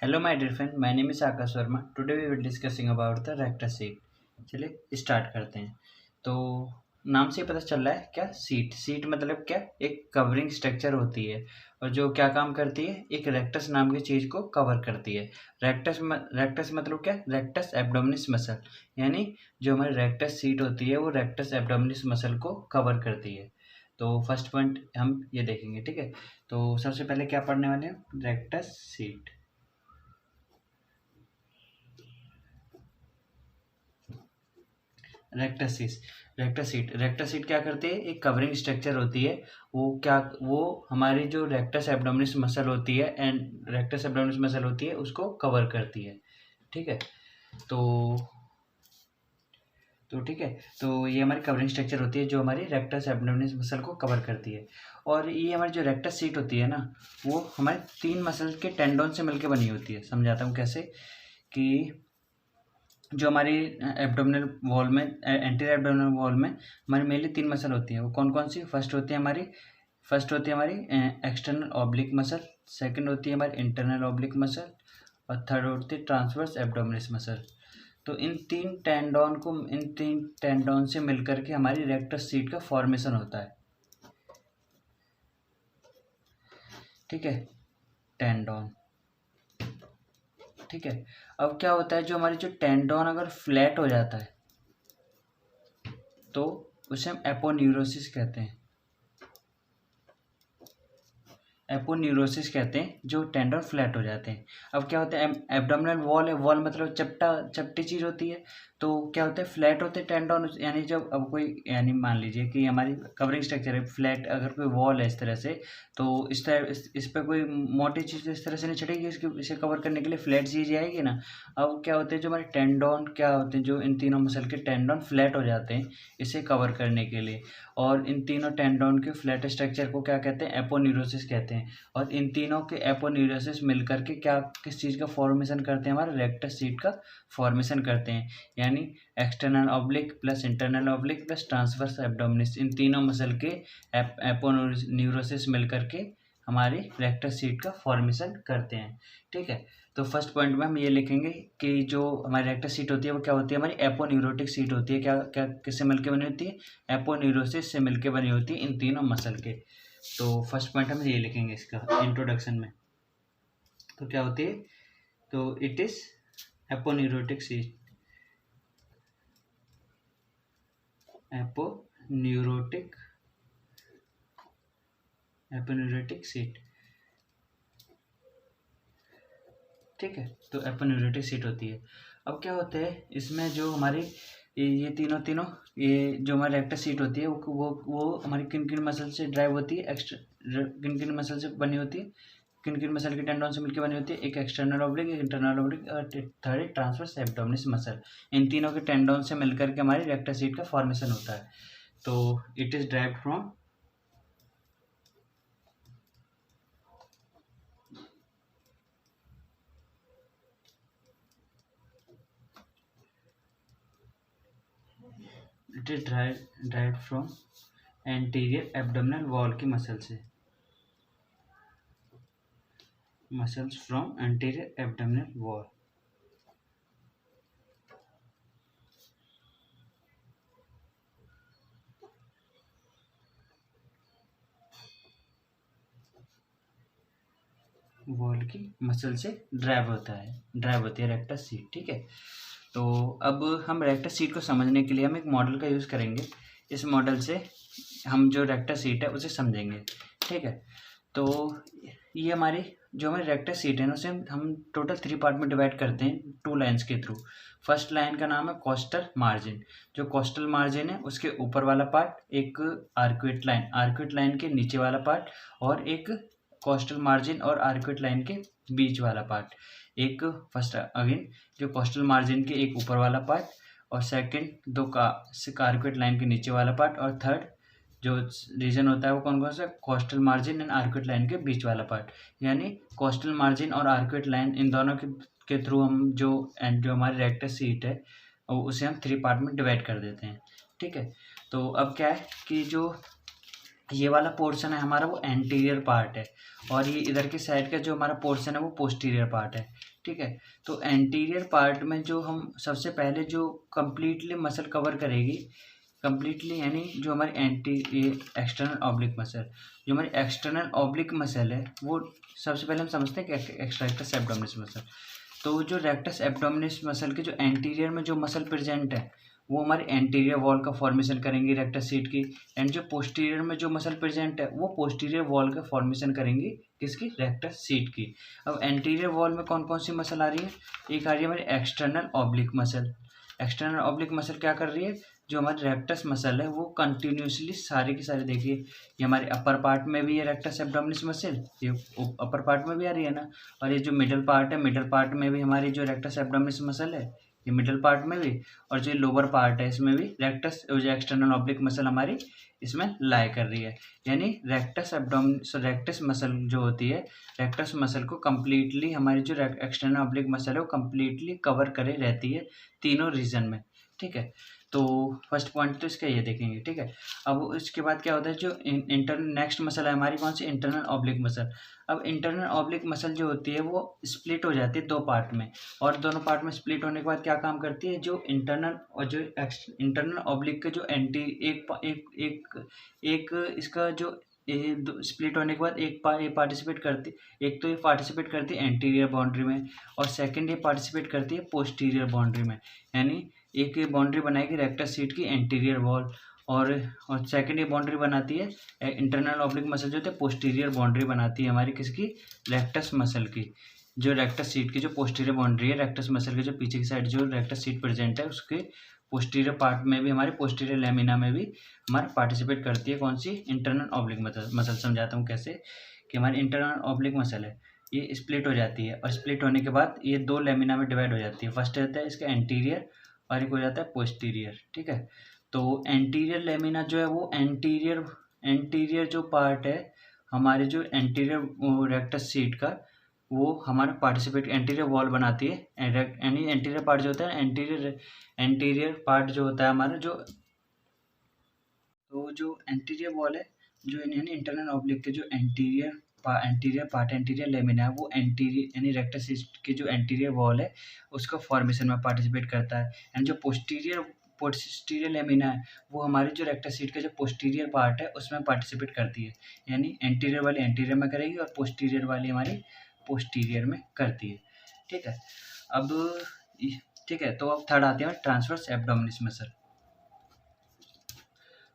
Hello, my dear friend. My name is Akash Verma. Today we will discussing about the rectus seat. चलिए start करते हैं। तो नाम से ही पता चल रहा है क्या, सीट मतलब क्या, एक कवरिंग स्ट्रक्चर होती है और जो क्या काम करती है, एक रेक्टस नाम की चीज़ को कवर करती है। रेक्टस मतलब क्या, रेक्टस एब्डोमिनिस मसल, यानी जो हमारी रेक्टस सीट होती है वो रेक्टस एब्डोमिनिस मसल को कवर करती है। तो फर्स्ट पॉइंट हम ये देखेंगे, ठीक है। तो सबसे पहले क्या पढ़ने वाले हैं, रेक्टस सीट। रेक्टस सीट क्या करती है, एक कवरिंग स्ट्रक्चर होती है। वो हमारी जो रेक्टस एब्डोमिनिस मसल होती है एंड रेक्टस एब्डोमिनिस मसल होती है उसको कवर करती है, ठीक है। तो ठीक है, तो ये हमारी कवरिंग स्ट्रक्चर होती है जो हमारी रेक्टस एब्डोमिनिस मसल को कवर करती है। और ये हमारी जो रेक्टस सीट होती है ना, वो हमारे 3 मसल के टेंडोन से मिलकर बनी होती है। समझाता हूँ कैसे। कि जो हमारी एब्डोमिनल वॉल में, एंटीरियर एब्डोमिनल वॉल में हमारी मेनली 3 मसल होती है। वो कौन कौन सी, फर्स्ट होती है हमारी एक्सटर्नल ऑब्लिक मसल, सेकंड होती है हमारी इंटरनल ऑब्लिक मसल और थर्ड होती है ट्रांसवर्स एब्डोमिनस मसल। तो इन तीन टेंडोन से मिलकर के हमारी रेक्टस सीट का फॉर्मेशन होता है, ठीक है। टेंडोन, ठीक है। अब क्या होता है, जो हमारी जो टेंडोन अगर फ्लैट हो जाता है तो उसे हम एपोन्यूरोसिस कहते हैं। एपोन्यूरोसिस कहते हैं जो टेंडन फ्लैट हो जाते हैं। अब क्या होता है, एब्डोमिनल वॉल है, वॉल मतलब चपटी चीज़ होती है। तो क्या होता है, फ्लैट होते हैं टेंडन, यानी जब अब कोई, यानी मान लीजिए कि हमारी कवरिंग स्ट्रक्चर है फ्लैट, अगर कोई वॉल है इस तरह से, तो इस पर कोई मोटी चीज़ इस तरह से नहीं चढ़ेगी, इसे कवर करने के लिए फ्लैट चीज़ आएगी ना। अब क्या होते हैं, जो हमारे टेंडन क्या होते हैं, जो इन तीनों मसल के टेंडन फ्लैट हो जाते हैं इसे कवर करने के लिए। और इन तीनों टेंडन के फ्लैट स्ट्रक्चर को क्या कहते हैं, एपोन्यूरोसिस कहते हैं। और इन तीनों के एपोन्यूरोसिस मिलकर के क्या, किस चीज़ का फॉर्मेशन करते हैं, हमारे रेक्टस सीट का फॉर्मेशन करते हैं। यानी external oblique plus internal oblique plus transverse abdominis, इन तीनों मसल के एपोन्यूरोसिस मिलकर के हमारी रेक्टस सीट का फॉर्मेशन करते हैं, ठीक है। तो फर्स्ट पॉइंट में हम ये लिखेंगे कि जो हमारी रेक्टस सीट होती है वो क्या होती है, हमारी एपोन्यूरोटिक सीट होती है। क्या क्या किससे मिलकर बनी होती है, एपोन्यूरोसिस से मिलकर बनी होती है इन तीनों मसल के। तो फर्स्ट पॉइंट हम ये लिखेंगे इसका इंट्रोडक्शन में। तो क्या होती है, तो it is aponeurotic seat, aponeurotic aponeurotic seat, ठीक है। तो एपोन्यूरोटिक सीट होती है। अब क्या होता है इसमें, जो हमारी ये तीनों ये जो हमारी रेक्टस सीट होती है वो हमारी किन किन मसल से ड्राइव होती है, किन किन मसल से बनी होती है, किन किन मसल के टेंडोन से मिलकर बनी होती है, एक एक्सटर्नल ऑब्लिक, एक इंटरनल ऑब्लिक और थर्ड ट्रांसवर्स एब्डोमिनिस मसल। इन तीनों के टेंडोन से मिलकर के हमारी रेक्टस सीट का फॉर्मेशन होता है। तो it is derived from derived from anterior abdominal wall की मसल से, muscles from anterior abdominal wall. Wall की मसल से ड्राइव होती है रेक्टस सीट, ठीक है। तो अब हम रेक्टस सीट को समझने के लिए हम एक मॉडल का यूज़ करेंगे। इस मॉडल से हम जो रेक्टस सीट है उसे समझेंगे, ठीक है। तो ये हमारी रेक्टस सीट है ना, उसे हम टोटल 3 पार्ट में डिवाइड करते हैं 2 लाइन्स के थ्रू। फर्स्ट लाइन का नाम है कोस्टल मार्जिन। जो कोस्टल मार्जिन है उसके ऊपर वाला पार्ट, एक आर्क्वेट लाइन के नीचे वाला पार्ट, और एक कोस्टल मार्जिन और आर्क्वेट लाइन के बीच वाला पार्ट। एक फर्स्ट अगेन, जो कोस्टल मार्जिन के एक ऊपर वाला पार्ट, और सेकंड दो का आर्क्वेट लाइन के नीचे वाला पार्ट, और थर्ड जो रीजन होता है वो कौन कौन सा, coastal margin and arcuate line के बीच वाला पार्ट। यानी कोस्टल मार्जिन और आर्क्वेट लाइन, इन दोनों के थ्रू हम जो हमारी रेक्टस सीट है उसे हम 3 पार्ट में डिवाइड कर देते हैं, ठीक है। तो अब क्या है कि जो ये वाला पोर्शन है हमारा वो एंटीरियर पार्ट है, और ये इधर के साइड का जो हमारा पोर्शन है वो पोस्टीरियर पार्ट है। ठीक है, तो एंटीरियर पार्ट में जो हम सबसे पहले जो कंप्लीटली मसल कवर करेगी, कंप्लीटली यानी जो हमारी एक्सटर्नल ऑब्लिक मसल, जो हमारी एक्सटर्नल ऑब्लिक मसल है वो सबसे पहले हम समझते हैं कि रेक्टस एब्डोमिनिस मसल। तो जो रेक्टस एब्डोमिनिस मसल के जो एंटीरियर में जो मसल प्रेजेंट है वो हमारी एंटीरियर वॉल का फॉर्मेशन करेंगी रेक्टस सीट की, एंड जो पोस्टीरियर में जो मसल प्रेजेंट है वो पोस्टीरियर वॉल का फॉर्मेशन करेंगी किसकी, रेक्टस सीट की। अब एंटीरियर वॉल में कौन कौन सी मसल आ रही है, एक आ रही है हमारी external oblique muscle. External oblique muscle क्या कर रही है, जो हमारी रेक्टस मसल है वो कंटिन्यूसली सारी की सारी, देखिए ये हमारे अपर पार्ट में भी है रेक्टस एब्डोमिनिस मसल, ये अपर पार्ट में भी आ रही है ना, और ये जो मिडल पार्ट है, मिडल पार्ट में भी हमारी जो रेक्टस एब्डोमिनिस मसल है ये मिडल पार्ट में भी, और जो लोअर पार्ट है इसमें भी रेक्टस जो एक्सटर्नल ऑब्लिक मसल हमारी इसमें लाई कर रही है। यानी रेक्टस मसल जो होती है, रेक्टस मसल को कम्प्लीटली हमारी जो एक्सटर्नल ऑब्लिक मसल है वो कम्प्लीटली कवर करे रहती है तीनों रीजन में। ठीक है, तो फर्स्ट पॉइंट तो इसका ये देखेंगे। ठीक है, अब इसके बाद क्या होता है, जो नेक्स्ट मसल है हमारी कौन सी, इंटरनल ऑब्लिक मसल। अब इंटरनल ऑब्लिक मसल जो होती है वो स्प्लिट हो जाती है दो पार्ट में, और दोनों पार्ट में स्प्लिट होने के बाद क्या काम करती है, जो इंटरनल और जो इंटरनल ऑब्लिक के जो एक इसका जो स्प्लिट होने के बाद एक पार्टिसिपेट करती, एक तो ये पार्टिसिपेट करती है एंटीरियर बाउंड्री में, और सेकंड ये पार्टिसिपेट करती है पोस्टीरियर बाउंड्री में। यानी एक ये बाउंड्री बनाएगी रेक्टस सीट की एंटीरियर वॉल, और सेकंड ये बाउंड्री बनाती है इंटरनल ऑब्लिक मसल जो होती है पोस्टीरियर बाउंड्री बनाती है हमारी किसकी, रेक्टस मसल की। जो रेक्टस सीट की जो पोस्टीरियर बाउंड्री है, रेक्टस मसल के जो पीछे की साइड जो रेक्टस सीट प्रेजेंट है उसके पोस्टीरियर पार्ट में भी, हमारे पोस्टीरियर लेमिना में भी हमारा पार्टिसिपेट करती है कौन सी, इंटरनल ऑब्लिक मसल। समझाता हूँ कैसे, कि हमारी इंटरनल ऑब्लिक मसल है ये स्प्लिट हो जाती है, और स्प्लिट होने के बाद ये दो लेमिना में डिवाइड हो जाती है। फर्स्ट रहता है इसका एंटीरियर और एक हो जाता है पोस्टीरियर। ठीक है, तो एंटीरियर लेमिना जो है वो एंटीरियर जो पार्ट है हमारे जो एंटीरियर रेक्टस सीट का, वो हमारा पार्टिसिपेट एंटीरियर वॉल बनाती है। यानी एंटीरियर पार्ट जो होता है, एंटीरियर पार्ट जो होता है हमारा जो एंटीरियर वॉल है, जो यानी इंटरनल ऑब्लिक के जो एंटीरियर पार्ट एंटीरियर लेमिना है वो एंटीरियर यानी रेक्टस सीट की जो एंटीरियर वॉल है उसका फॉर्मेशन में पार्टिसिपेट करता है। एंड जो पोस्टीरियर लेमिना है वो हमारे जो रेक्टस सीट का जो पोस्टीरियर पार्ट है उसमें पार्टिसिपेट करती है। यानी एंटीरियर वाली एंटीरियर में करेगी और पोस्टीरियर वाली हमारी पोस्टीरियर में करती है। ठीक है, अब ठीक है, तो अब थर्ड आते हैं ट्रांसवर्स एब्डोमिनिस मसल।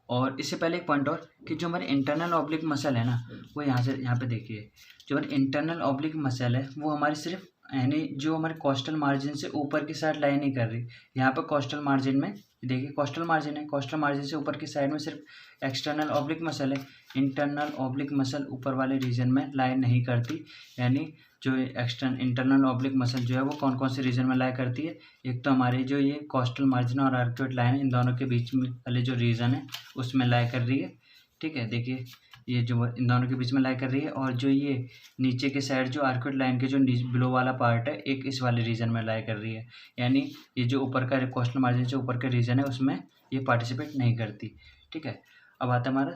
और इससे पहले एक पॉइंट और, कि जो हमारे इंटरनल ऑब्लिक मसल है ना, वो यहाँ पे देखिए, जो हमारी इंटरनल ऑब्लिक मसल है वो हमारी सिर्फ यानी जो हमारे कोस्टल मार्जिन से ऊपर की साइड लाई नहीं कर रही। यहाँ पे कोस्टल मार्जिन में देखिए, कोस्टल मार्जिन है, कोस्टल मार्जिन से ऊपर की साइड में सिर्फ एक्सटर्नल ऑब्लिक मसल है, इंटरनल ऑब्लिक मसल ऊपर वाले रीजन में लाई नहीं करती। यानी जो इंटरनल ऑब्लिक मसल जो है वो कौन कौन से रीजन में लाई करती है, एक तो हमारी जो ये कोस्टल मार्जिन और आर्क्योइड लाइन है इन दोनों के बीच में वाले जो रीजन है उसमें लाई कर रही है। ठीक है, देखिए ये जो इन दोनों के बीच में लाई कर रही है, और जो ये नीचे के साइड जो आर्क्योइड लाइन के जो बिलो वाला पार्ट है एक इस वाले रीजन में लाई कर रही है। यानी ये जो ऊपर का कोस्टल मार्जिन से ऊपर का रीजन है उसमें ये पार्टिसिपेट नहीं करती। ठीक है, अब आता है हमारा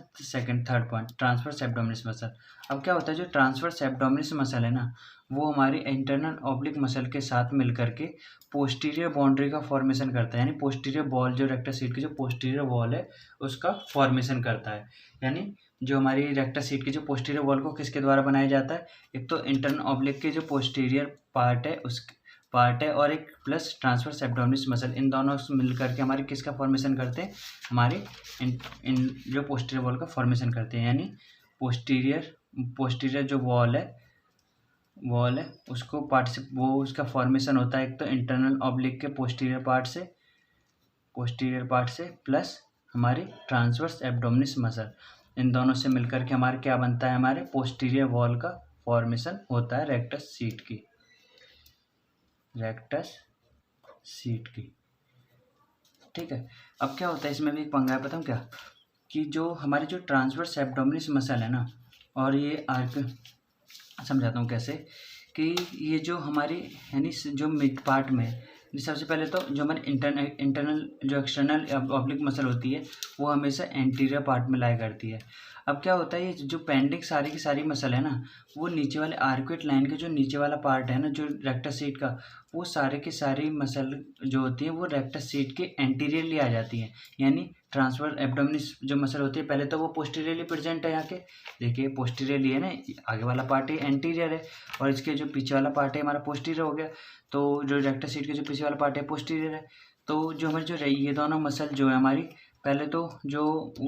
third point, transverse abdominis muscle. अब क्या होता है, जो ट्रांसवर्स एब्डोमिनिस मसल है ना वो हमारी इंटरनल ऑब्लिक मसल के साथ मिल करके पोस्टीरियर बाउंड्री का फॉर्मेशन करता है। यानी पोस्टीरियर वॉल जो रेक्टस सीट की जो पोस्टीरियर वॉल है उसका फॉर्मेशन करता है। यानी जो हमारी रेक्टस सीट की जो पोस्टीरियर वॉल को किसके द्वारा बनाया जाता है, एक तो इंटरनल ऑब्लिक के जो पोस्टीरियर पार्ट है उस पार्ट है, और एक प्लस ट्रांसवर्स एब्डोमिनिस मसल, इन दोनों से मिल करके हमारी किसका फॉर्मेशन करते हैं, हमारी इन जो पोस्टीरियर वॉल का फॉर्मेशन करते हैं। यानी पोस्टीरियर जो वॉल है उसको उसका फॉर्मेशन होता है एक तो इंटरनल ऑब्लिक के पोस्टीरियर पार्ट से प्लस हमारी ट्रांसवर्स एब्डोमिनिस मसल, इन दोनों से मिलकर के हमारे क्या बनता है, हमारे पोस्टीरियर वॉल का फॉर्मेशन होता है रेक्टस सीट की। ठीक है, अब क्या होता है इसमें भी एक पंगा है, बताऊँ क्या, कि जो हमारी जो ट्रांसवर्स एब्डोमिनिस मसल है ना, और ये समझाता हूँ कैसे, कि ये जो हमारी यानी जो मिड पार्ट में सबसे पहले तो जो हमारी इंटरनल जो एक्सटर्नल ऑब्लिक मसल होती है वो हमेशा एंटीरियर पार्ट में लाई करती है। अब क्या होता है, ये जो पेंडिंग सारी की सारी मसल है ना, वो नीचे वाले आर्कुएट लाइन के जो नीचे वाला पार्ट है ना, जो रेक्टस सीट का, वो सारे की सारी मसल जो होती है वो रेक्टस सीट के एंटीरियरली आ जाती है। यानी ट्रांसवर्स एब्डोमिनिस जो मसल होती है, पहले तो वो पोस्टीरियरली प्रेजेंट है यहाँ के, देखिए पोस्टीरियरली है ना, आगे वाला पार्ट है एंटीरियर है, और इसके जो पीछे वाला पार्ट है हमारा पोस्टीरियर हो गया। तो जो रेक्टस सीट के जो पीछे वाला पार्ट है पोस्टीरियर है। तो जो हमारी जो ये दोनों मसल जो है हमारी, पहले तो जो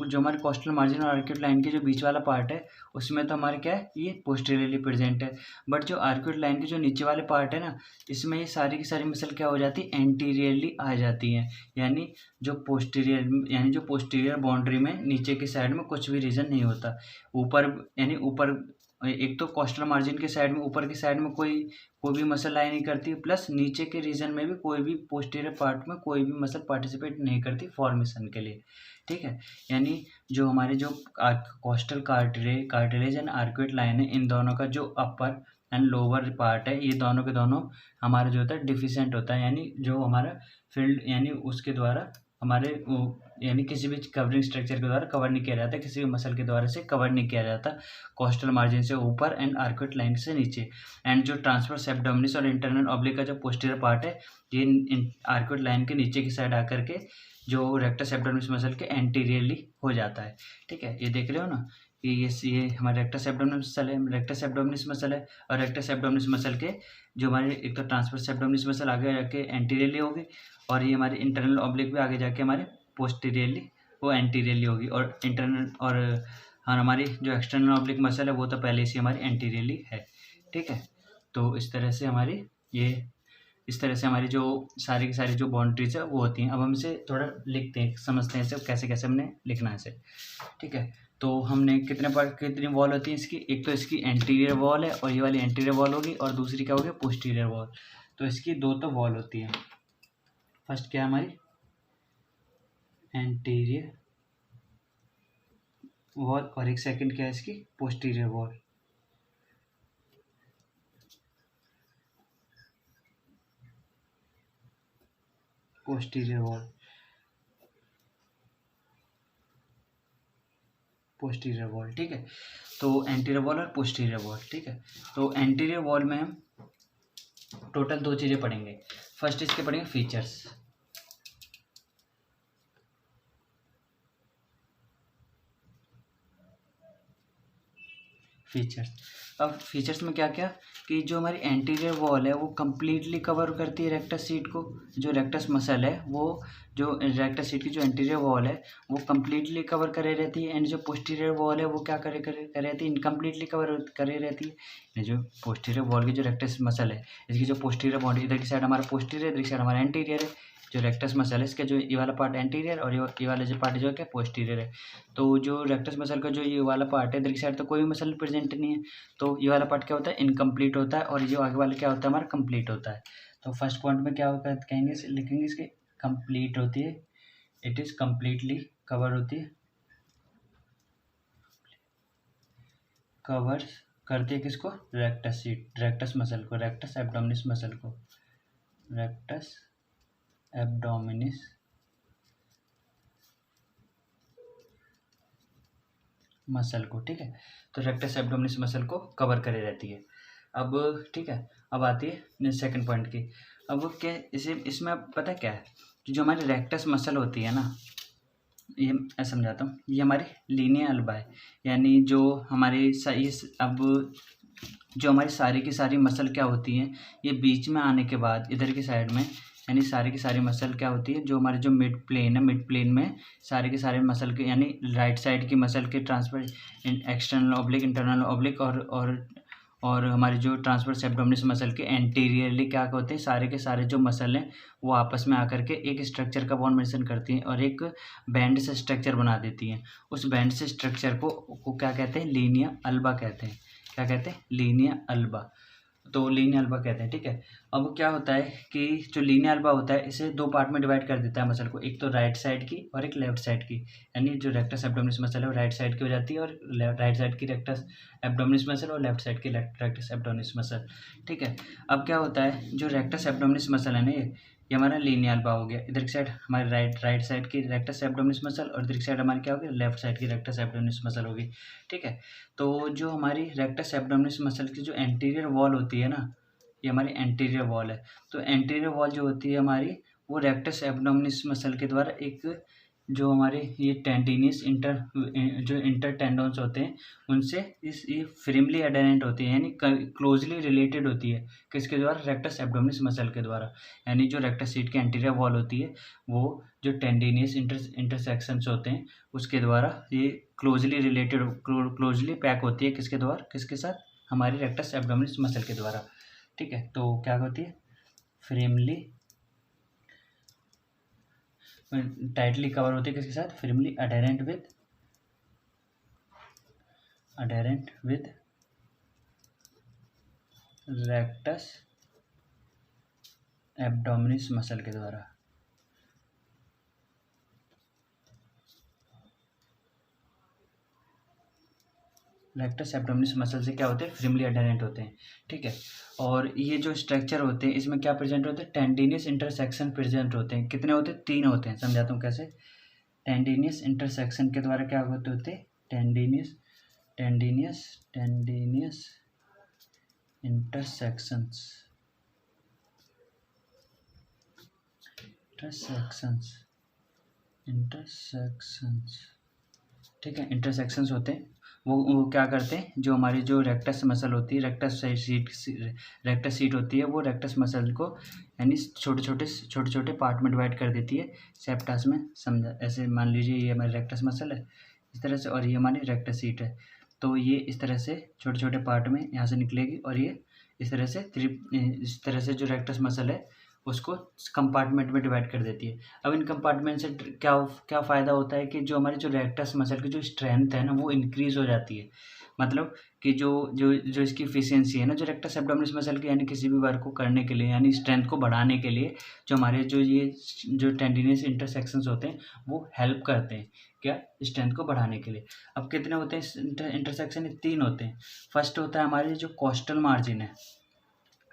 जो हमारे कोस्टल मार्जिन और आर्क्यूट लाइन के जो बीच वाला पार्ट है, उसमें तो हमारे क्या है, ये पोस्टीरियरली प्रेजेंट है। बट जो आर्क्यूट लाइन के जो नीचे वाले पार्ट है ना, इसमें ये सारी की सारी मसल क्या हो जाती है, एंटीरियरली आ जाती हैं। यानी जो पोस्टीरियर बाउंड्री में नीचे की साइड में कुछ भी रीजन नहीं होता। ऊपर यानी ऊपर एक तो कोस्टल मार्जिन के साइड में, ऊपर की साइड में कोई भी मसल लाई नहीं करती, प्लस नीचे के रीजन में भी कोई भी पोस्टीरियर पार्ट में कोई भी मसल पार्टिसिपेट नहीं करती फॉर्मेशन के लिए। ठीक है, यानी जो हमारे जो costal cartilage and arcuate line है, इन दोनों का जो अपर एंड लोअर पार्ट है, ये दोनों के दोनों हमारा जो होता है डिफिशेंट होता है। यानी जो हमारा फील्ड यानी उसके द्वारा हमारे यानी किसी भी कवरिंग स्ट्रक्चर के द्वारा कवर नहीं किया जाता, किसी भी मसल के द्वारा से कवर नहीं किया जाता कोस्टल मार्जिन से ऊपर एंड आर्कुएट लाइन से नीचे। एंड जो ट्रांसवर्स एब्डोमिनिस और इंटरनल ऑब्लिक का जो पोस्टीरियर पार्ट है, ये आर्कुएट लाइन के नीचे की साइड आकर के जो रेक्टस एब्डोमिनिस मसल के एंटीरियरली हो जाता है। ठीक है, ये देख रहे हो ना कि ये हमारा रेक्टस एब्डोमिनिस मसल है, रेक्टस एब्डोमिनिस मसल है, और रेक्टस एब्डोमिनिस मसल के जो हमारे एक तो ट्रांसवर्स एब्डोमिनिस मसल आगे जाके एंटीरियरली होगी, और ये हमारी इंटरनल ऑब्लिक भी आगे जाके हमारे पोस्टीरियरली वो एंटीरियरली होगी, और इंटरनल और हमारी जो एक्सटर्नल ऑब्लिक मसल है वो तो पहले से हमारी एंटीरियरली है। ठीक है, तो इस तरह से हमारी जो सारी की सारी जो बाउंड्रीज है वो होती हैं। अब हम इसे थोड़ा लिखते हैं, समझते हैं इसे कैसे कैसे हमने लिखना है इसे। ठीक है, तो हमने कितनी वॉल होती है इसकी, एक तो इसकी एंटीरियर वॉल है, और ये वाली एंटीरियर वॉल होगी, और दूसरी क्या होगी, पोस्टीरियर वॉल। तो इसकी दो तो वॉल होती है। फर्स्ट क्या है हमारी एंटीरियर वॉल, और एक सेकंड क्या है इसकी पोस्टीरियर वॉल। Posterior wall. ठीक है, तो एंटीरियर वॉल और पोस्टीरियर वॉल। ठीक है, तो एंटीरियर वॉल में हम टोटल दो चीज़ें पढ़ेंगे। फर्स्ट इसके पढ़ेंगे फीचर्स। अब फीचर्स में क्या क्या, कि जो हमारी एंटीरियर वॉल है वो कम्प्लीटली कवर करती है रेक्टस सीट को। जो रेक्टस मसल है वो जो रेक्टस सीट की जो एंटीरियर वॉल है वो कम्प्लीटली कवर करे रहती है, एंड जो पोस्टीरियर वॉल है वो क्या करे रहती है, इनकम्प्लीटली कवर करे रहती है। जो पोस्टीरियर वॉल की जो रेक्टस मसल है, इसकी जो पोस्टीरियर बाउंड्री, इधर की साइड हमारा पोस्टीरियर, इधर की साइड हमारा एंटीरियर है। जो रेक्टस मसल है इसका जो ये वाला पार्ट एंटीरियर, और ये वाला जो पार्ट जो है क्या पोस्टीरियर है। तो जो रेक्टस मसल का जो ये वाला पार्ट है, इधर की साइड तो कोई भी मसल प्रेजेंट नहीं है, तो ये वाला पार्ट क्या होता है, इनकम्प्लीट होता है, और ये जो आगे वाला क्या होता है हमारा कंप्लीट होता है। तो फर्स्ट पॉइंट में क्या होगा कहेंगे, लिखेंगे इसके कंप्लीट होती है, इट इज़ कम्प्लीटली कवर होती है, कवर करती है किसको, रेक्टस सीट, रेक्टस मसल को, रेक्टस एब्डोमिनिस मसल को, रेक्टस एब्डोमिनिस मसल को। ठीक है, तो रेक्टस एब्डोमिनिस मसल को कवर करे रहती है। अब ठीक है, अब आती है सेकंड पॉइंट की। अब क्या इसमें अब पता क्या है, जो हमारी रेक्टस मसल होती है ना, ये मैं समझाता हूँ, ये हमारी लीनिया अल्बा है। यानी जो हमारी अब जो हमारी सारी की सारी मसल क्या होती हैं, ये बीच में आने के बाद इधर की साइड में, यानी सारी की सारी मसल क्या होती है, जो हमारे जो मिड प्लेन है, मिड प्लेन में सारे के सारे मसल के, यानी राइट साइड की मसल के transfer external oblique, internal oblique, और हमारी जो ट्रांसवर्स एब्डोमिनिस मसल के एंटीरियरली क्या होते हैं, सारे के सारे जो मसल हैं वो आपस में आकर के एक स्ट्रक्चर का फॉर्मेशन करती हैं, और एक बैंड से स्ट्रक्चर बना देती हैं। उस बैंड से स्ट्रक्चर को क्या कहते हैं, लीनिया अल्बा कहते हैं। क्या कहते हैं, लीनिया अल्बा। तो लीनिया अल्बा कहते हैं। ठीक है, अब क्या होता है कि जो लीनिया अल्बा होता है इसे दो पार्ट में डिवाइड कर देता है मसल को, एक तो राइट साइड की और एक लेफ्ट साइड की। यानी जो रेक्टस एब्डोमिनिस मसल है वो राइट साइड की हो जाती है, और राइट साइड की रेक्टस एब्डोमिनिस मसल, और लेफ्ट साइड की रेक्टस एब्डोमिनिस मसल। ठीक है, अब क्या होता है, जो रेक्टस एब्डोमिनिस मसल है ना, ये ये हमारा लीनियल बा हो गया। इधर की साइड हमारी राइट साइड की रेक्टस एब्डोमिनस मसल और इधर की साइड हमारी क्या होगी, लेफ्ट साइड की रेक्टस एब्डोमिनस मसल होगी। ठीक है, तो जो हमारी रेक्टस एब्डोमिनस मसल की जो एंटीरियर वॉल होती है ना, ये हमारी एंटीरियर वॉल है। तो एंटीरियर वॉल जो होती है हमारी, वो रेक्टस एब्डोमिनस मसल के द्वारा एक जो हमारे ये टेंडिनियस जो इंटर टेंडोन्स होते हैं, उनसे ये फ्रेमली अडेरेंट होती है, यानी क्लोजली रिलेटेड होती है। किसके द्वारा, रेक्टस एब्डोमिनस मसल के द्वारा। यानी जो रेक्टस सीट की एंटीरियर वॉल होती है, वो जो टेंडिनियस इंटरसेक्शंस होते हैं उसके द्वारा ये क्लोजली रिलेटेड, क्लोजली पैक होती है। किसके द्वारा, किसके साथ, हमारी रेक्टस एब्डोमिनस मसल के द्वारा। ठीक है, तो क्या होती है, फ्रेमली टाइटली कवर होती है, किसके साथ, firmly adherent with rectus abdominis muscle के द्वारा। रेक्टस एब्डोमिनस मसल से क्या होते हैं, फ्रेमली अडेरेंट होते हैं। ठीक है, और ये जो स्ट्रक्चर होते हैं इसमें क्या प्रेजेंट होते हैं, टेंडिनियस इंटरसेक्शन प्रेजेंट होते हैं। कितने होते हैं, 3 होते हैं। समझाता हूँ कैसे। टेंडिनियस इंटरसेक्शन के द्वारा क्या होते हैं, टेंडिनियस इंटरसेक्शंस ठीक है, इंटरसेक्शंस होते हैं। वो क्या करते हैं, जो हमारी जो रेक्टस मसल होती है, रेक्टस सीट होती है, वो रेक्टस मसल को यानी छोटे छोटे पार्ट में डिवाइड कर देती है सेप्टास में। समझा, ऐसे मान लीजिए ये हमारी रेक्टस मसल है इस तरह से, और ये हमारी रेक्टस सीट है। तो ये इस तरह से छोटे छोटे पार्ट में यहाँ से निकलेगी, और ये इस तरह से जो रेक्टस मसल है उसको कंपार्टमेंट में डिवाइड कर देती है। अब इन कंपार्टमेंट से क्या फ़ायदा होता है कि जो हमारी जो रेक्टस मसल की जो स्ट्रेंथ है ना, वो इंक्रीज़ हो जाती है। मतलब कि जो इसकी एफिशिएंसी है ना, जो रेक्टस एब्डोमिनस मसल की, यानी किसी भी वर्क को करने के लिए, यानी स्ट्रेंथ को बढ़ाने के लिए, जो हमारे जो टेंडिनियस इंटरसेक्शंस होते हैं वो हेल्प करते हैं, क्या, स्ट्रेंथ को बढ़ाने के लिए। अब कितने होते हैं इंटरसेक्शन, 3 होते हैं। फर्स्ट होता है हमारी जो कोस्टल मार्जिन है,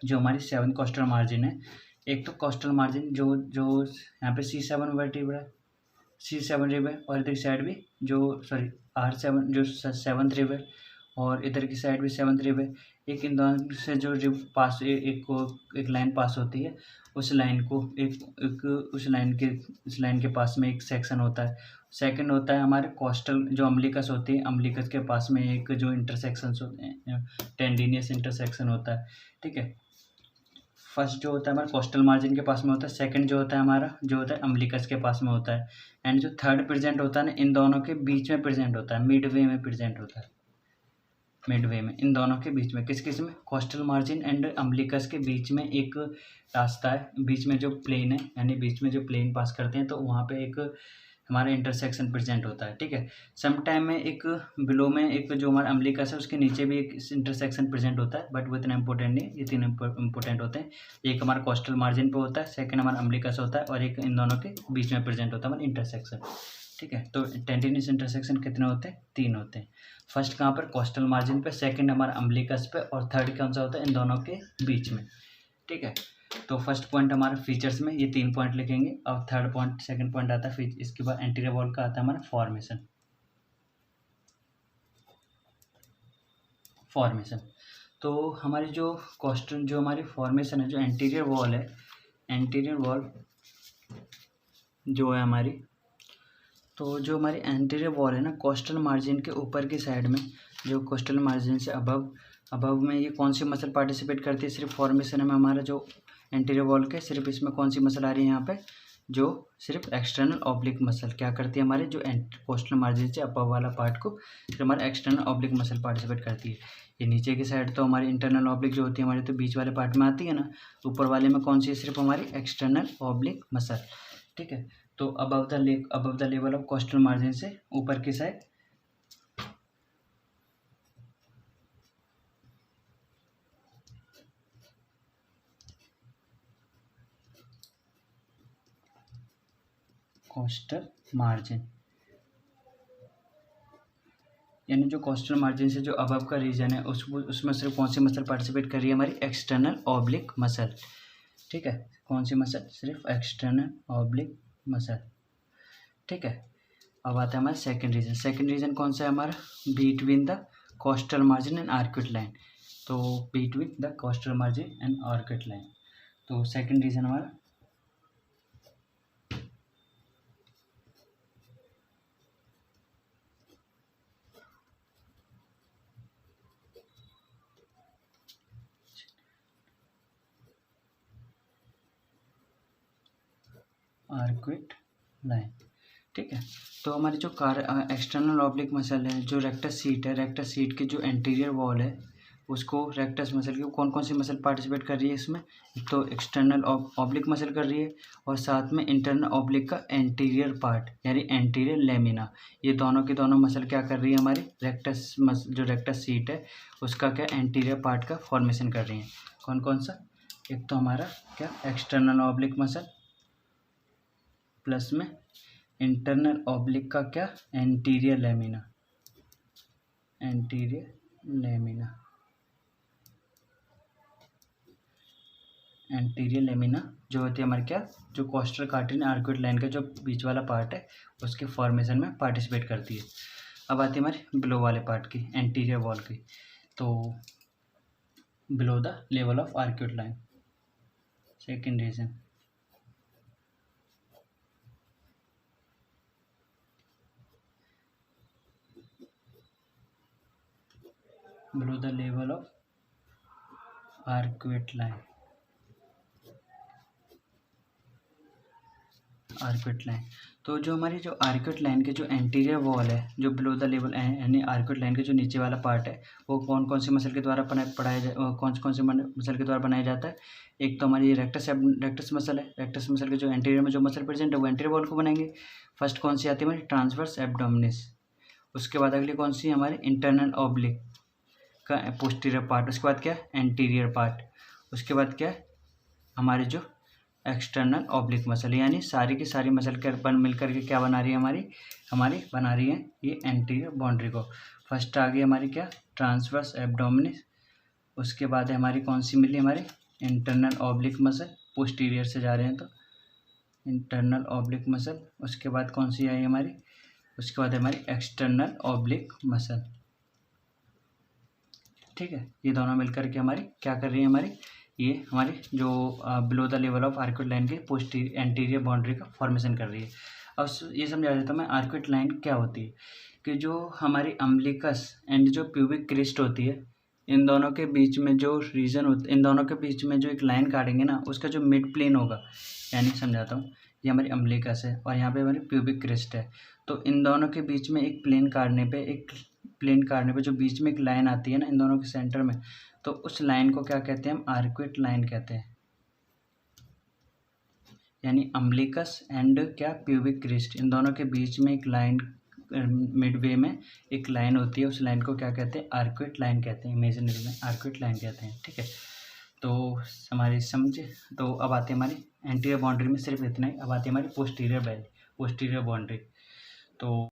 जो हमारी 7 कोस्टल मार्जिन है। एक तो कोस्टल मार्जिन जो यहाँ पे C7 वर्टिब्रा, C7 रिब है, और इधर की साइड भी R7 जो 7th रिब है, और इधर की साइड भी 7th रिब है। एक इन दोनों से जो रिब पास एक लाइन पास होती है, उस लाइन को उस लाइन के पास में एक सेक्शन होता है। सेकंड होता है हमारे कोस्टल जो अम्बिलिकस होती है, अम्बिलिकस के पास में एक जो इंटरसेक्शन टेंडिनियस इंटरसेक्शन होता है। ठीक है, फर्स्ट जो होता है हमारा कोस्टल मार्जिन के पास में होता है, सेकंड जो होता है हमारा जो होता है अम्बिलिकस के पास में होता है, एंड जो थर्ड प्रेजेंट होता है ना, इन दोनों के बीच में प्रेजेंट होता है, मिडवे में प्रेजेंट होता है। मिडवे में, इन दोनों के बीच में, किस में, कोस्टल मार्जिन एंड अम्बिलिकस के बीच में एक रास्ता है, बीच में जो प्लेन है, यानी बीच में जो प्लेन पास करते हैं, तो वहाँ पे एक हमारा इंटरसेक्शन प्रेजेंट होता है। ठीक है, सम टाइम में एक बिलो में एक जो हमारा अम्बिलिकस है उसके नीचे भी एक इंटरसेक्शन प्रेजेंट होता है, बट वो इतना इंपॉर्टेंट नहीं, ये 3 इंपॉर्टेंट होते हैं। एक हमारा कोस्टल मार्जिन पे होता है, सेकंड हमारा अम्बिलिकस होता है, और एक इन दोनों के बीच में प्रेजेंट होता है हमारा इंटरसेक्शन। ठीक है, तो टेंडिनियस इंटरसेक्शन कितने होते हैं, 3 होते हैं। फर्स्ट कहाँ पर, कोस्टल मार्जिन पे, सेकंड हमारा अम्बिलिकस पे, और थर्ड कौन सा होता है, इन दोनों के बीच में। ठीक है, तो फर्स्ट पॉइंट हमारा फीचर्स में ये 3 पॉइंट लिखेंगे। अब थर्ड पॉइंट, सेकंड पॉइंट आता है, इसके बाद एंटीरियर वॉल का आता है हमारा फॉर्मेशन। तो हमारी जो कोस्टल जो हमारी फॉर्मेशन है, जो एंटीरियर वॉल है, एंटीरियर वॉल जो है हमारी, तो जो हमारी एंटीरियर वॉल है ना, कोस्टल मार्जिन के ऊपर की साइड में, जो कोस्टल मार्जिन से अबव में ये कौन सी मसल पार्टिसिपेट करती है, सिर्फ फॉर्मेशन में हमारा जो एंटीरियर वॉल के, सिर्फ इसमें कौन सी मसल आ रही है यहाँ पे, जो सिर्फ एक्सटर्नल ऑब्लिक मसल क्या करती है, हमारे जो कोस्टल मार्जिन से अबव वाला पार्ट को सिर्फ हमारे एक्सटर्नल ऑब्लिक मसल पार्टिसिपेट करती है। ये नीचे की साइड तो हमारी इंटरनल ऑब्लिक जो होती है हमारी, तो बीच वाले पार्ट में आती है ना, ऊपर वाले में कौन सी है, सिर्फ हमारी एक्सटर्नल ऑब्लिक मसल। ठीक है, तो above the level of coastal margin से ऊपर की साइड कोस्टल मार्जिन, यानी जो कोस्टल मार्जिन से जो अबव का रीजन है उसमें सिर्फ कौन सी मसल पार्टिसिपेट कर रही है, हमारी एक्सटर्नल ऑब्लिक मसल। ठीक है, कौन सी मसल? सिर्फ एक्सटर्नल ऑब्लिक मसल। ठीक है, अब आता है हमारा सेकंड रीजन। सेकंड रीजन कौन सा है हमारा? Between the costal margin and arcuate line. तो between the costal margin and arcuate line, तो सेकंड रीजन हमारा आर्क्वेट लाइन। ठीक है, तो हमारी जो एक्सटर्नल ऑब्लिक मसल है, जो रेक्टस सीट है, रेक्टस सीट की जो एंटीरियर वॉल है, उसको रेक्टस मसल की कौन कौन सी मसल पार्टिसिपेट कर रही है इसमें? तो एक्सटर्नल ऑब्लिक मसल कर रही है, और साथ में इंटरनल ऑब्लिक का एंटीरियर पार्ट यानी एंटीरियर लेमिना, ये दोनों की दोनों मसल क्या कर रही है? हमारी रेक्टस जो रेक्टस सीट है उसका क्या एंटीरियर पार्ट का फॉर्मेशन कर रही है। कौन कौन सा? एक तो हमारा क्या एक्सटर्नल ऑब्लिक मसल, प्लस में इंटरनल ऑब्लिक का क्या anterior lamina, anterior lamina, anterior lamina जो होती है हमारे क्या, जो कोस्टल कार्टिन आर्क्वेट लाइन का जो बीच वाला पार्ट है उसके फॉर्मेशन में पार्टिसिपेट करती है। अब आती है हमारे बिलो वाले पार्ट की, एंटीरियर वॉल की। तो below the level of arcuate line, second region. Below the level of arcuate line, arcuate line. तो जो हमारी जो आर्क्वेट लाइन के जो एंटीरियर वॉल है, जो बिलो द लेवल यानी आर्क्वेट लाइन के जो नीचे वाला पार्ट है, वो कौन कौन सी मसल के द्वारा कौन कौन से मसल के द्वारा बनाया जाता है? एक तो हमारी रेक्टस मसल है। रेक्टस मसल के जो एंटीरियर में जो मसल प्रेजेंट है वो एंटीरियर वॉल को बनाएंगे। फर्स्ट कौन सी आती है हमारी? Transverse abdominis. उसके बाद अगली कौन सी? हमारी इंटरनल ऑब्लिक का पोस्टीरियर पार्ट। उसके बाद क्या? Anterior part. उसके बाद क्या? हमारी जो एक्सटर्नल ऑब्लिक मसल, यानी सारी की सारी मसल के मिल करके क्या बना रही है? हमारी बना रही है ये एंटीरियर बाउंड्री को। फर्स्ट आ गई हमारी क्या? Transverse abdominis. उसके बाद है हमारी कौन सी मिली? हमारी इंटरनल ऑब्लिक मसल, पोस्टीरियर से जा रहे हैं तो इंटरनल ऑब्लिक मसल। उसके बाद कौन सी आई हमारी? उसके बाद है हमारी एक्सटर्नल ऑब्लिक मसल। ठीक है, ये दोनों मिलकर के हमारी क्या कर रही है? ये हमारी जो below the level of arcuate line के एंटीरियर बाउंड्री का फॉर्मेशन कर रही है। अब ये समझा देता हूँ मैं आर्क्वेट लाइन क्या होती है। कि जो हमारी अम्बिलिकस एंड जो प्यूबिक क्रिस्ट होती है, इन दोनों के बीच में जो रीजन होता, इन दोनों के बीच में जो एक लाइन काटेंगे ना, उसका जो मिड प्लेन होगा, यानी समझाता हूँ, ये हमारी अम्बिलिकस है और यहाँ पे हमारी प्यूबिक क्रिस्ट है। तो इन दोनों के बीच में एक प्लेन काटने पे जो बीच में एक लाइन आती है ना इन दोनों के सेंटर में, तो उस लाइन को क्या कहते हैं? हम आर्क्वेट लाइन कहते हैं। यानी अम्बिलिकस एंड क्या प्यूबिक क्रिस्ट, इन दोनों के बीच में एक लाइन, मिडवे में एक लाइन होती है, उस लाइन को क्या कहते हैं? आर्क्वेट लाइन कहते हैं। इमेजिनरी में आर्क्वेट लाइन कहते हैं। ठीक है, तो हमारी समझे। तो अब आती है हमारी एंटीरियर बाउंड्री में सिर्फ इतना ही। अब आती है हमारी पोस्टीरियर बाउंड्री। तो